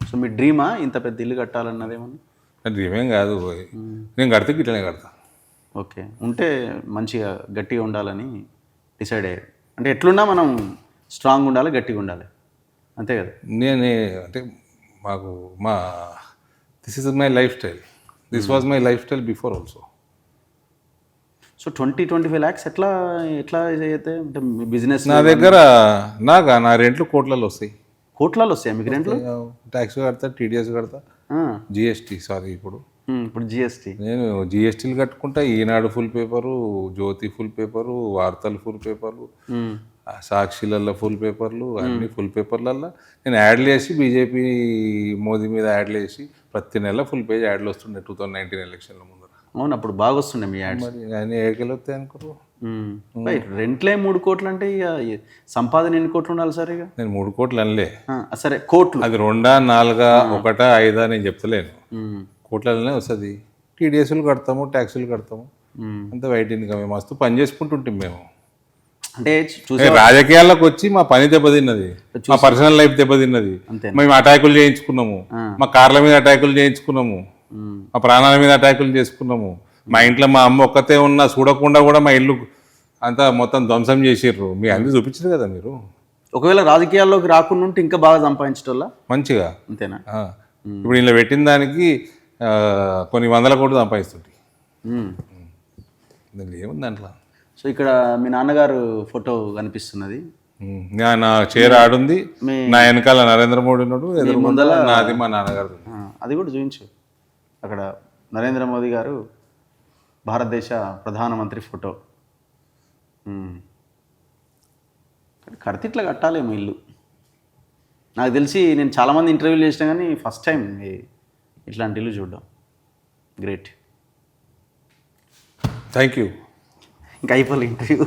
So మీ డ్రీమా ఇంత పెద్ద ఇల్లు కట్టాలన్నది ఏమన్నా? డ్రీమ్ ఏం కాదు, నేను కడితే ఇట్లనే కడతా. ఓకే, ఉంటే మంచిగా గట్టిగా ఉండాలని డిసైడ్ అయ్యారు. అంటే ఎట్లున్నా మనం స్ట్రాంగ్ ఉండాలి, గట్టిగా ఉండాలి, అంతే కదా? నేను అంటే మాకు this is my life style, this was my life style before also. So 20-25 lakhs ఎట్లా ఎట్లా అయితే అంటే మీ బిజినెస్ నా దగ్గర నా రెంట్లు కోట్లలో వస్తాయి. కోట్లలో వస్తాయి మీకు రెంట్లు? ట్యాక్స్ కడతా, టీడీఎస్ కడతా, జిఎస్టీ ఇప్పుడు ఇప్పుడు జిఎస్టీ. నేను జిఎస్టీలు కట్టుకుంటా, ఈనాడు ఫుల్ పేపరు, జ్యోతి ఫుల్ పేపరు, వార్తలు ఫుల్ పేపర్లు, సాక్షిలల్లో ఫుల్ పేపర్లు, అన్ని ఫుల్ పేపర్లల్లో నేను యాడ్లు వేసి, బీజేపీ మోదీ మీద యాడ్లు వేసి ప్రతి నెల ఫుల్ పేజ్ యాడ్లు వస్తుండే 2019 ఎలక్షన్ల ముందర. అవును, అప్పుడు బాగా వస్తుండే మీ యాడ్స్. మరి ఆయన ఏడుకెళ్ళి వస్తాయి అనుకోరు. రెంట్లే 3 కోట్లు అంటే ఇక సంపాదన ఎన్ని కోట్లు ఉండాలి సార్? ఇక నేను 3 కోట్లు అనలే, సరే కోట్లు, అది 2, 4, 1, 5 నేను చెప్తలేను, కోట్లలోనే వస్తుంది. టీడీఎస్లు కడతాము, ట్యాక్సులు కడతాము, అంత వైట్ ఇన్కమ్. మస్తు పని చేసుకుంటుంటాం మేము. అంటే చూసే రాజకీయాల్లోకి వచ్చి మా పని దెబ్బతిన్నది, మా పర్సనల్ లైఫ్ దెబ్బతిన్నది. మేము అటాకులు చేయించుకున్నాము, మా కార్ల మీద అటాకులు చేయించుకున్నాము, మా ప్రాణాల మీద అటాకులు చేసుకున్నాము. మా ఇంట్లో మా అమ్మ ఒక్కతే ఉన్నా చూడకుండా కూడా మా ఇల్లు అంతా మొత్తం ధ్వంసం చేసిర్రు. మీ అన్ని చూపించారు కదా మీరు. ఒకవేళ రాజకీయాల్లోకి రాకుండా ఉంటే ఇంకా బాగా సంపాదించటోళ్ళ మంచిగా, అంతేనా? ఇప్పుడు ఇలా పెట్టిన దానికి కొన్ని 100 కోట్లు సంపాదిస్తుంటాయి. ఏముంది దాంట్లో? సో ఇక్కడ మీ నాన్నగారు ఫోటో కనిపిస్తున్నది, నా చీర ఆడుంది, నా వెనకాల నరేంద్ర మోడీ ఉన్నాడు, ముందల నాది మా నాన్నగారు. అది కూడా చూపించు. అక్కడ నరేంద్ర మోదీ గారు, భారతదేశ ప్రధానమంత్రి ఫోటో. కడితే ఇట్లా కట్టాలేమో ఇల్లు. నాకు తెలిసి నేను చాలామంది ఇంటర్వ్యూలు చేసినా కానీ ఫస్ట్ టైం ఇట్లాంటి ఇల్లు చూడడం. Great, thank you. ఇంకా అయిపోలే ఇంటర్వ్యూ.